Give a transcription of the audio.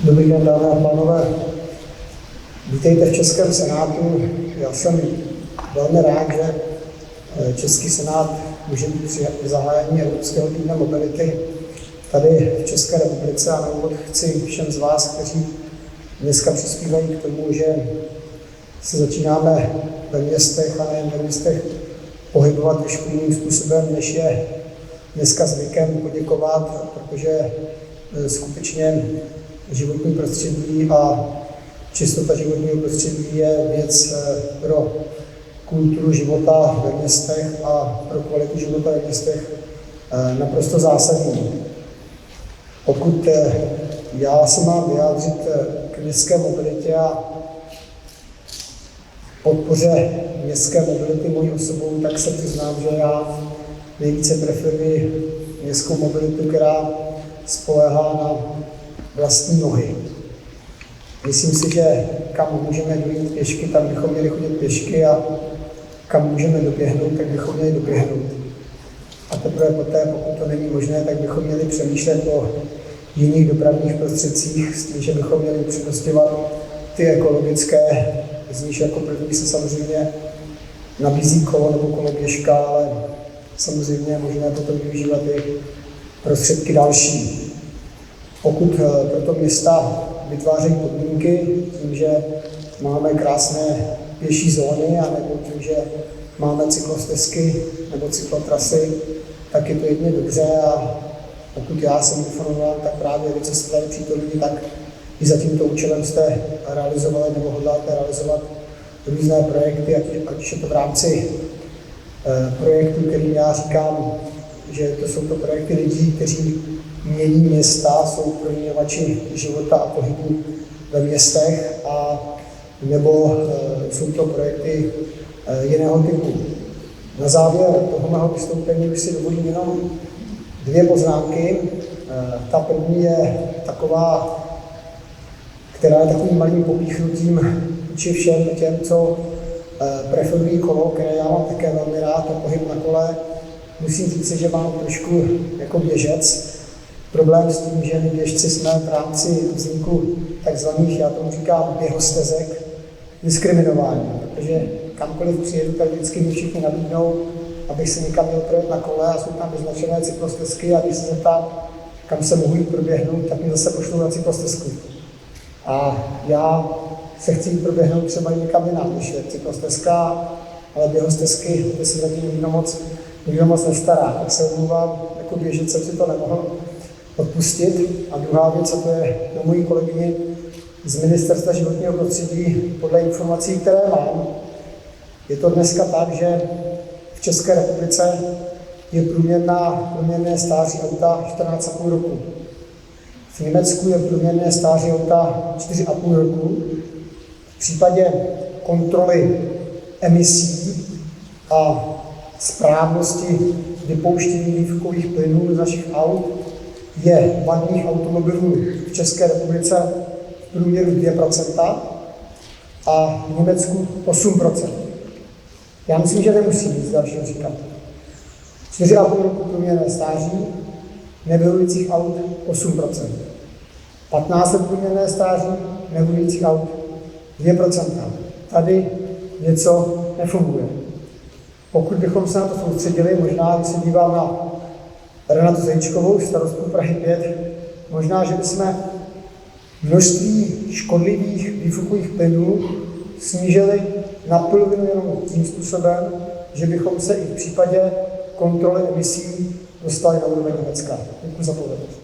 Dobrý den, dámy a pánové. Vítejte v Českém senátu. Já jsem velmi rád, že Český senát může být při zahájení Evropského týdne mobility tady v České republice. A na úvod chci všem z vás, kteří dneska přispívají k tomu, že se začínáme ve městech a nejen ve městech pohybovat trošku jiným způsobem, než je dneska zvykem, poděkovat, protože skutečně životní prostředí a čistota životního prostředí je věc pro kulturu života ve městech a pro kvalitu života ve městech naprosto zásadní. Pokud já se mám vyjádřit k městské mobilitě a podpoře městské mobility mojí osobou, tak se přiznám, že já nejvíce preferuji městskou mobilitu, která spoléhá na vlastní nohy. Myslím si, že kam můžeme dojít pěšky, tam bychom měli chodit pěšky, a kam můžeme doběhnout, tak bychom měli doběhnout. A teprve poté, pokud to není možné, tak bychom měli přemýšlet o jiných dopravních prostředcích s tím, že bychom měli upřednostňovat ty ekologické, z níž jako první se samozřejmě nabízí kolo nebo koloběžka, ale samozřejmě je možné potom využívat i prostředky další. Pokud proto města vytvářejí podmínky tím, že máme krásné pěší zóny, anebo tím, že máme cyklostezky nebo cyklotrasy, tak je to jedně dobře, a pokud já jsem informován, tak právě vy, co jste tady přítomní, tak i za tímto účelem jste realizovali nebo hodláte realizovat různé projekty, ať je to v rámci projektů, kterým já říkám, že to jsou to projekty lidí, kteří mění města, jsou proměňovači života a pohybu ve městech, a nebo jsou to projekty jiného typu. Na závěr toho mého vystoupení už si dovolím jenom dvě poznámky. Ta první je taková, která je takovým malým popíchnutím vůči všem těm, co preferují kolo, které já mám také velmi rád, a pohyb na kole. Musím říct, že mám trošku jako běžec problém s tím, že my běžci jsme v rámci vzniku takzvaných, já tomu říkám, běhostezek, diskriminováni, protože kamkoliv přijedu, tak vždycky mi všichni nabídnou, abych se někam měl projet na kole, a jsou tam vyznačené cyklostezky, a když se zeptám, kam se mohu jít proběhnout, tak mi zase pošlou na cyklostezku. A já se chci jít proběhnout třeba někam jinam, než je cyklostezka, ale běhostezky, kde se zatím nikdo moc nestará. Tak se omlouvám, jako běžec jsem si to nemohl odpustit. A druhá věc, a to je na mojí kolegyni z Ministerstva životního prostředí, podle informací, které mám, je to dneska tak, že v České republice je průměrné stáří auta 14,5 roku. V Německu je průměrné stáří auta 4,5 roku. V případě kontroly emisí a správnosti vypouštění výfukových plynů z našich aut je vadných automobilů v České republice v průměru 2% a v Německu 8%. Já myslím, že nemusím nic dalšího říkat. 4,5 roku průměrné stáří, nevyhovujících aut 8%. 15 let průměrné stáří, nevyhovujících aut 2%. Tady něco nefunguje. Pokud bychom se na to soustředili, možná, když se dívám na Renatu Zajíčkovou, starostku Prahy 5, možná, že bychom množství škodlivých výfukových plynů snížili na polovinu jenom tím způsobem, že bychom se i v případě kontroly emisí dostali na úroveň Německa. Děkuji za pozornost.